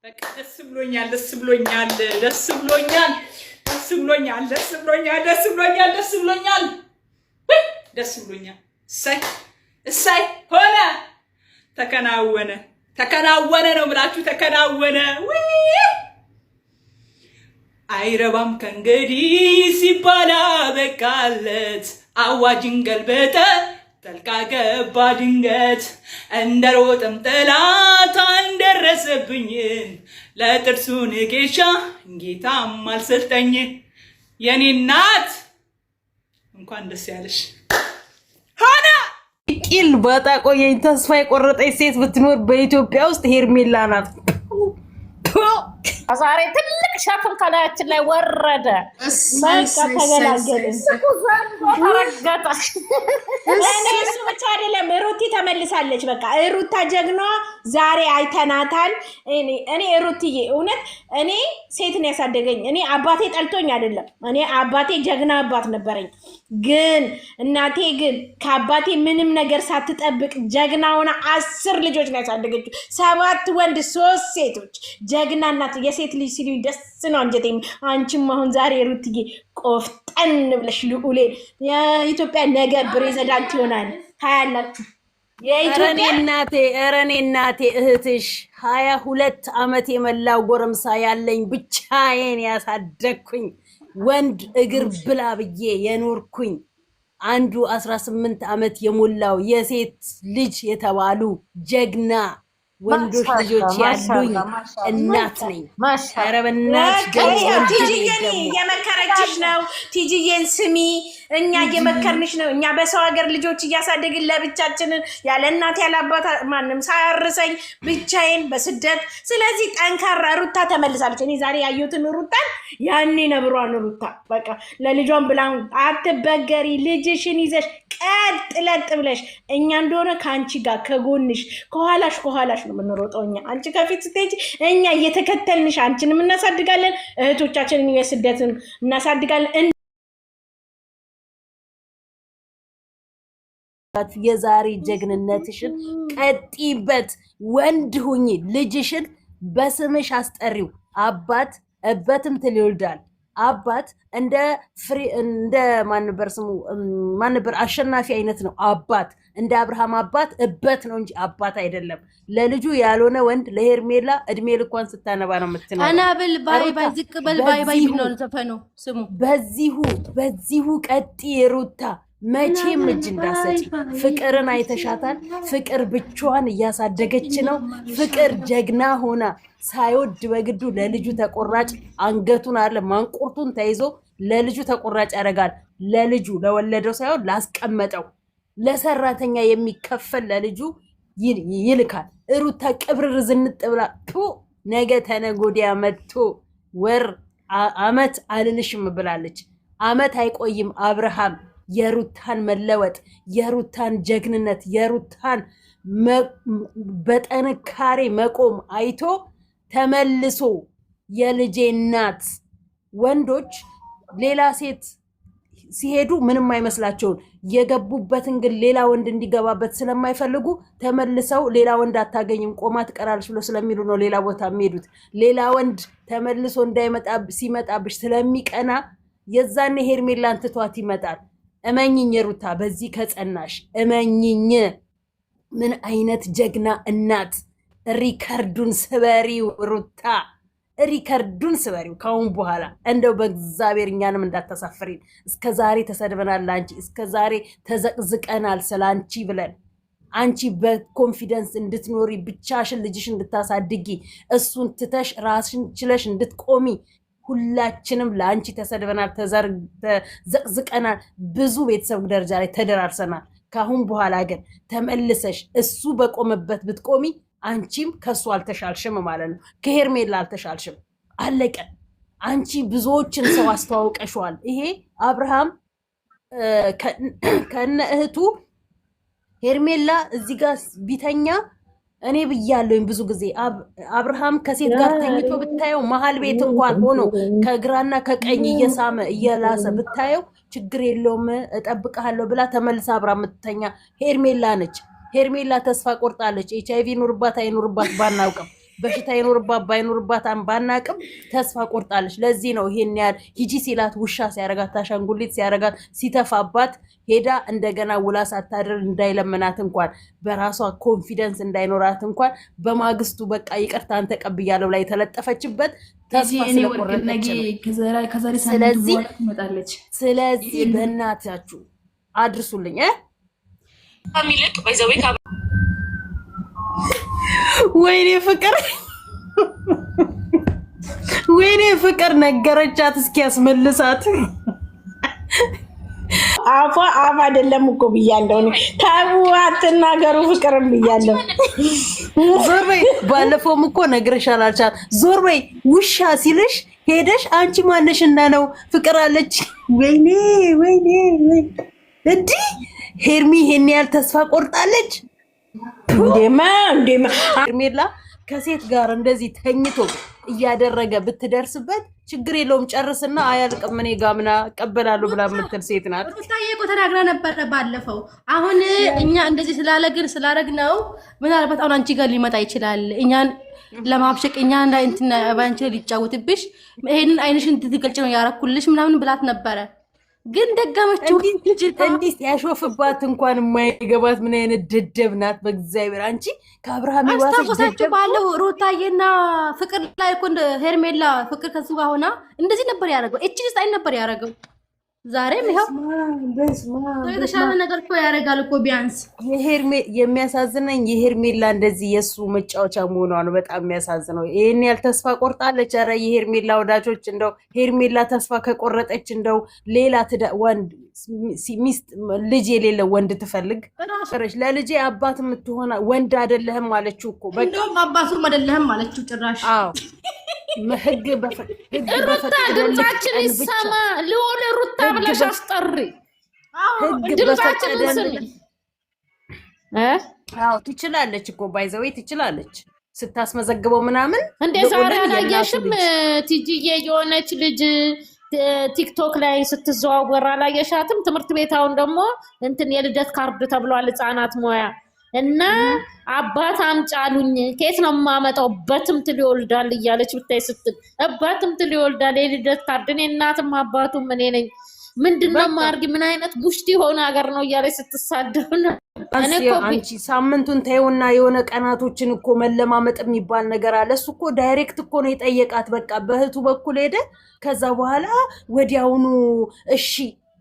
በቃ ደስ ብሎኛል ደስ ብሎኛል ደስ ብሎኛል ደስ ብሎኛል ደስ ብሎኛል ደስ ብሎኛል ደስ ብሎኛል ደስ ብሎኛል እሰይ ሆነ ተከናወነ ተከናወነ ነው ብላችሁ ተከናወነ አይረባም ከእንግዲህ ሲባል በቃለት አዋጅን ገልበጠ ጠልቃ ገባ ድንገት እንደሮጠም ጠላት አልደረሰብኝ ለጥርሱ ንጌሻ ጌታም አልሰጠኝ የኔ እናት እንኳን ደስ ያለሽ ሆነ ቂል በጣ ቆየኝ ተስፋ የቆረጠች ሴት ብትኖር በኢትዮጵያ ውስጥ ሄርሜላ ናት ዛሬ ትልቅ ሸክም ከላያችን ላይ ወረደ። በቃ ተገላገልን። ተረገጠ። ለእኔ እሱ ብቻ አይደለም፣ ሩቲ ተመልሳለች። በቃ ሩታ ጀግኗ ዛሬ አይተናታል። እኔ ሩትዬ እውነት እኔ ሴት ነው ያሳደገኝ። እኔ አባቴ ጠልቶኝ አይደለም። እኔ አባቴ ጀግና አባት ነበረኝ። ግን እናቴ ግን ከአባቴ ምንም ነገር ሳትጠብቅ ጀግና ሆና 10 ልጆች ነው ያሳደገችው። 7 ወንድ 3 ሴቶች ጀግና እናት የሴት ልጅ ሲሉኝ ደስ ነው አንጀቴ። አንቺም አሁን ዛሬ ሩትዬ ቆፍጠን ብለሽ ልዑሌ የኢትዮጵያ ነገ ፕሬዝዳንት ይሆናል ታያላችሁ። የኢትዮጵያ እናቴ እህትሽ 22 ዓመት የመላው ጎረምሳ ያለኝ ብቻዬን ያሳደግኩኝ ወንድ እግር ብላ ብዬ የኖርኩኝ አንዱ 18 ዓመት የሞላው የሴት ልጅ የተባሉ ጀግና ወንዶች ልጆች ያሉኝ እናት ነኝ። ኧረ በእናትሽ ቲጂዬን የመከረችሽ ነው። ቲጂዬን ስሚ፣ እኛ እየመከርንሽ ነው። እኛ በሰው ሀገር ልጆች እያሳደግን ለብቻችንን ያለ እናት ያለ አባት ማንም ሳያርሰኝ ብቻዬን በስደት። ስለዚህ ጠንካራ ሩታ ተመልሳለች። እኔ ዛሬ ያየሁትን ሩታን ያኔ ነብሯን ሩታ በቃ ለልጇን ብላ አትበገሪ፣ ልጅሽን ይዘሽ ቀጥ ብለሽ እኛ እንደሆነ ከአንቺ ጋር ከጎንሽ ከኋላሽ ነው የምንሮጠው። እኛ አንቺ ከፊት ስትሄጂ እኛ እየተከተልንሽ አንቺንም እናሳድጋለን፣ እህቶቻችንን የስደትን እናሳድጋለን። የዛሬ ጀግንነትሽን ቀጥይበት፣ ወንድ ሁኚ፣ ልጅሽን በስምሽ አስጠሪው። አባት እበትም ትል ይወልዳል። አባት እንደ ማንበር አሸናፊ አይነት ነው። አባት እንደ አብርሃም አባት እበት ነው እንጂ አባት አይደለም። ለልጁ ያልሆነ ወንድ ለሄርሜላ እድሜ ልኳን ስታነባ ነው የምትነው። አናብል ባይ ዝቅ በል ባይ ብሎ ዘፈኑ ስሙ። በዚሁ ቀጥ ሩታ መቼም እጅ እንዳሰጪ። ፍቅርን አይተሻታል። ፍቅር ብቻዋን እያሳደገች ነው። ፍቅር ጀግና ሆና ሳይወድ በግዱ ለልጁ ተቆራጭ አንገቱን አለ ማንቁርቱን ተይዞ ለልጁ ተቆራጭ ያደርጋል። ለልጁ ለወለደው ሳይሆን ላስቀመጠው ለሰራተኛ የሚከፈል ለልጁ ይልካል። ሩታ ቅብርር ዝንጥ ብላ ነገ ተነጎዲያ መጥቶ ወር አመት አልልሽም ብላለች። አመት አይቆይም። አብርሃም የሩታን መለወጥ፣ የሩታን ጀግንነት፣ የሩታን በጠንካሬ መቆም አይቶ ተመልሶ የልጄ እናት ወንዶች ሌላ ሴት ሲሄዱ ምንም አይመስላቸውም። የገቡበትን ግን ሌላ ወንድ እንዲገባበት ስለማይፈልጉ ተመልሰው ሌላ ወንድ አታገኝም ቆማ ትቀራለች ብሎ ስለሚሉ ነው ሌላ ቦታ የሚሄዱት። ሌላ ወንድ ተመልሶ ሲመጣብሽ ስለሚቀና የዛኔ ሄርሜላን ትቷት ይመጣል። እመኝኝ ሩታ፣ በዚህ ከጸናሽ እመኝኝ። ምን አይነት ጀግና እናት! ሪከርዱን ስበሪው ሩታ፣ ሪከርዱን ስበሪው። ካሁን በኋላ እንደው በእግዚአብሔር እኛንም እንዳታሳፍሪን። እስከዛሬ ተሰድበናል፣ አንቺ እስከዛሬ ተዘቅዝቀናል ስላንቺ ብለን። አንቺ በኮንፊደንስ እንድትኖሪ ብቻሽን ልጅሽ እንድታሳድጊ እሱን ትተሽ ራስሽን ችለሽ እንድትቆሚ ሁላችንም ለአንቺ ተሰድበናል፣ ተዘቅዝቀናል፣ ብዙ ቤተሰብ ደረጃ ላይ ተደራርሰናል። ካሁን በኋላ ግን ተመልሰሽ እሱ በቆመበት ብትቆሚ አንቺም ከሱ አልተሻልሽም ማለት ነው። ከሄርሜላ አልተሻልሽም። አለቀ። አንቺ ብዙዎችን ሰው አስተዋውቀሽዋል። ይሄ አብርሃም ከነ እህቱ ሄርሜላ እዚህ ጋር ቢተኛ እኔ ብያለሁኝ ብዙ ጊዜ አብርሃም ከሴት ጋር ተኝቶ ብታየው መሀል ቤት እንኳን ሆኖ ከግራና ከቀኝ እየሳመ እየላሰ ብታየው ችግር የለውም እጠብቅሃለሁ ብላ ተመልሳ አብራ የምትተኛ ሄርሜላ ነች። ሄርሜላ ተስፋ ቆርጣለች። ኤችአይቪ ኑርባት አይኑርባት ባናውቅም በሽታ ይኖርባት ባይኖርባት ባናቅም ተስፋ ቆርጣለች። ለዚህ ነው ይሄን ያህል ሂጂ ሲላት ውሻ ሲያረጋት ታሻንጉሊት ሲያረጋት ሲተፋባት ሄዳ እንደገና ውላ ሳታድር እንዳይለምናት እንኳን በራሷ ኮንፊደንስ እንዳይኖራት እንኳን በማግስቱ በቃ ይቅርታን ተቀብያለሁ ላይ ተለጠፈችበት ተስፋ ስለቆረጠች። ስለዚህ በእናታችሁ አድርሱልኝ ሚልክ ባይዘዌ ወይኔ ፍቅር ነገረቻት እስኪያስመልሳት። አፏ አፍ አይደለም እኮ ብያለሁ። ታቡ አትናገሩ ፍቅርም ብያለሁ። ዞር በይ ባለፈውም እኮ ነግረሻል አልቻት። ዞር በይ ውሻ ሲልሽ ሄደሽ አንቺ ማነሽና ነው ፍቅር አለች። ወይኔ እንዲህ ሄርሚ ይሄን ያህል ተስፋ ቆርጣለች እንዴማ ሄርሜላ ከሴት ጋር እንደዚህ ተኝቶ እያደረገ ብትደርስበት ችግር የለውም ጨርስና አያልቅም እኔ ጋር ምና እቀበላለሁ ብላ የምትል ሴት ናት። ሩታዬ እኮ ተናግራ ነበር ባለፈው። አሁን እኛ እንደዚህ ስላደረግነው ምናልባት አሁን አንቺ ጋር ሊመጣ ይችላል እኛን ለማብሸቅ እኛን ላይ እንትን ባንቺ ሊጫወትብሽ ይሄንን አይንሽን ትገልጭ ነው ያረኩልሽ ምናምን ብላት ነበረ። ግን ደጋመችው እንዲህ ያሾፍባት እንኳን የማይገባት ምን አይነት ደደብ ናት በእግዚአብሔር። አንቺ ከአብርሃም አስታውሳችሁ ባለው ሩታዬና ፍቅር ላይ እኮ ሄርሜላ ፍቅር ከሱ ጋር ሆና እንደዚህ ነበር ያደረገው። እቺ ስታይ ነበር ያደረገው። ዛሬም ይሄው የተሻለ ነገር እኮ ያደርጋል እኮ ቢያንስ። የሚያሳዝነኝ የሄርሜላ እንደዚህ የሱ መጫወቻ መሆኗ ነው በጣም የሚያሳዝነው። ይሄን ያህል ተስፋ ቆርጣለች። ኧረ የሄርሜላ ወዳጆች እንደው ሄርሜላ ተስፋ ከቆረጠች እንደው ሌላ ወንድ ሚስት ልጅ የሌለ ወንድ ትፈልግ። ለልጄ አባት የምትሆና ወንድ አይደለህም አለችው እኮ እንደውም አባቱም አይደለህም አለችው ጭራሽ። አዎ ህግ ሩታ ድምጻችን ይሰማ ሊሆን ሩታ ብለሽ አስጠሪ። ድምጻችን ይሰማ ትችላለች እኮ ባይዘዌ ትችላለች ስታስመዘግበው ምናምን። እንደ ዛሬ አላየሽም ቲጂዬ የሆነች ልጅ ቲክቶክ ላይ ስትዘዋወር አላየሻትም? ትምህርት ቤት አሁን ደግሞ እንትን የልደት ካርድ ተብሏል ህፃናት ሞያ እና አባት አምጫሉኝ ከየት ነው የማመጣው በትምትል ይወልዳል እያለች ብታይ ስትል በትምትል ይወልዳል የልደት ካርድ እኔ እናትም አባቱም እኔ ነኝ ምንድነው ማርጊ ምን አይነት ቡሽቲ ሆነ ሀገር ነው እያለች ስትሳደብ ነው። አንቺ ሳምንቱን ታዩና የሆነ ቀናቶችን እኮ መለማመጥ የሚባል ነገር አለ። እሱ እኮ ዳይሬክት እኮ ነው የጠየቃት። በቃ በእህቱ በኩል ሄደ። ከዛ በኋላ ወዲያውኑ እሺ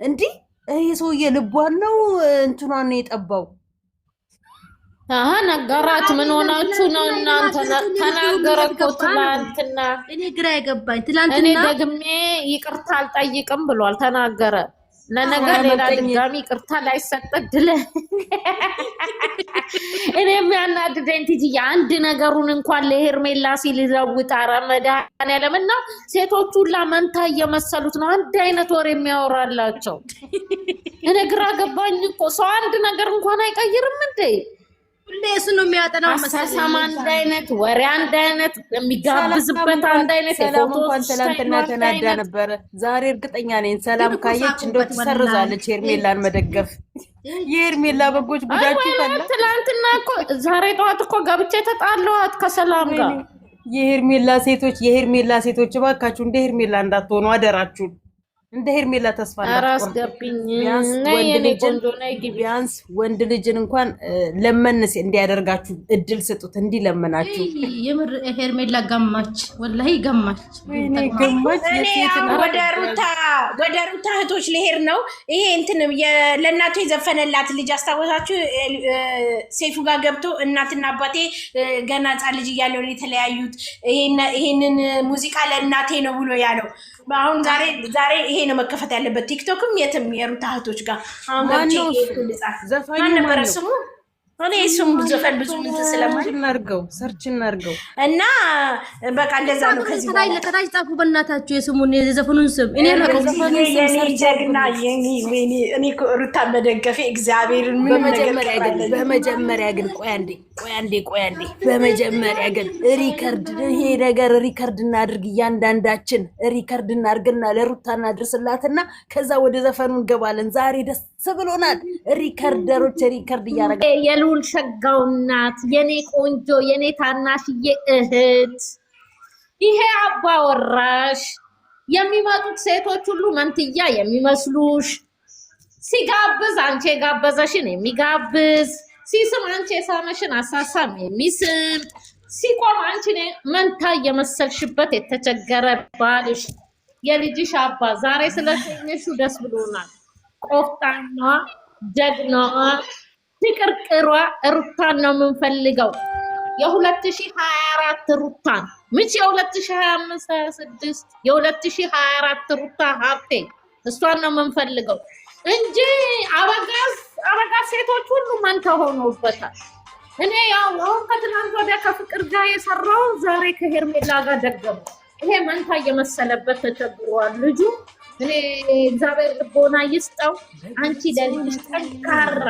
እንዲህ ይሄ ሰውዬ ልቧን ነው እንትኗን ነው የጠባው። ነገራት። ምን ሆናችሁ ነው እናንተ? ተናገረ እኮ ትላንትና። እኔ ግራ የገባኝ ትላንትና እኔ ደግሜ ይቅርታ አልጠይቅም ብሏል። ተናገረ። ለነገር ሌላ ድጋሚ ይቅርታ ላይሰጠት ድለ እኔ የሚያናድደኝ ትጂ አንድ ነገሩን እንኳን ለሄርሜላ ሲል ይለውጥ መድኃኒዓለም እና ሴቶቹ ሁላ መንታ እየመሰሉት ነው አንድ አይነት ወሬ የሚያወራላቸው። እኔ ግራ ገባኝ እኮ ሰው አንድ ነገር እንኳን አይቀይርም እንዴ? ሁሌ እሱ ነው የሚያጠናው። አሳሳም አንድ አይነት ወሬ አንድ አይነት የሚጋብዝበት አንድ አይነት። ሰላም እንኳን ትላንትና ተናዳ ነበረ። ዛሬ እርግጠኛ ነኝ ሰላም ካየች እንደው ትሰርዛለች ሄርሜላን መደገፍ። የሄርሜላ በጎች ጉዳችሁ ፈላ። ትላንትና እኮ ዛሬ ጠዋት እኮ ገብቼ ተጣላኋት ከሰላም ጋር። የሄርሜላ ሴቶች እባካችሁ እንደ ሄርሜላ እንዳትሆኑ አደራችሁ። እንደ ሄርሜላ ተስፋ አራስገብኝ ቢያንስ ወንድ ልጅን እንኳን ለመንስ እንዲያደርጋችሁ እድል ስጡት፣ እንዲለመናችሁ። የምር ሄርሜላ ገማች፣ ወላሂ ገማች። ወደ ሩታ እህቶች ልሄድ ነው። ይሄ እንትን ለእናቱ የዘፈነላት ልጅ አስታወሳችሁ? ሴፉ ጋር ገብቶ እናትና አባቴ ገና ሕፃን ልጅ እያለው የተለያዩት ይሄንን ሙዚቃ ለእናቴ ነው ብሎ ያለው። አሁን ዛሬ ይሄ ነው መከፈት ያለበት። ቲክቶክም የትም የሩታ እህቶች ጋር አሁን ገብቼ ማን ነበረ ስሙ? እኔ እሱም ዘፈን ብዙ እንትን ስለማድርገው ሰርች እናድርገው እና በቃ እንደዛ ነው። ከዚህ ከታች ጻፉ በእናታችሁ የስሙን የዘፈኑን ስም። እኔ ጀግና እኔ ሩታ መደገፌ እግዚአብሔርን በመጀመሪያ ግን ቆይ አንዴ በመጀመሪያ ግን ሪከርድ ይሄ ነገር ሪከርድ እናድርግ፣ እያንዳንዳችን ሪከርድ እናድርግና ለሩታ እናድርስላትና ከዛ ወደ ዘፈኑ እንገባለን። ዛሬ ደስ ብሎናል። ሪከርደሮች ሪከርድ እያደረገ የልዑል ሸጋው እናት የኔ ቆንጆ የኔ ታናሽዬ እህት ይሄ አባወራሽ የሚመጡት ሴቶች ሁሉ መንትያ የሚመስሉሽ ሲጋብዝ አንቺ የጋበዘሽን የሚጋብዝ ሲስም አንቺ የሳመሽን አሳሳም የሚስም ሲቆም አንቺ መንታ የመሰልሽበት የተቸገረ ባልሽ የልጅሽ አባ ዛሬ ስለተኘሹ ደስ ብሎናል። ቆፍጣናዋ ጀግናዋ ትቅርቅሯ ሩታን ነው የምንፈልገው። የ2024 ሩታን ምች የ2025 26 የ2024 ሩታ ሀብቴ እሷን ነው የምንፈልገው እንጂ አበጋዝ ሴቶች ሁሉ መንታ ሆኖበታል። እኔ ያው አሁን ከትናንት ወዲያ ከፍቅር ጋር የሰራው ዛሬ ከሄርሜላ ጋር ደገሙ። ይሄ መንታ እየመሰለበት ተቸግሯል ልጁ። እኔ እግዚአብሔር ልቦና ይስጠው። አንቺ ለልጅ ጠንካራ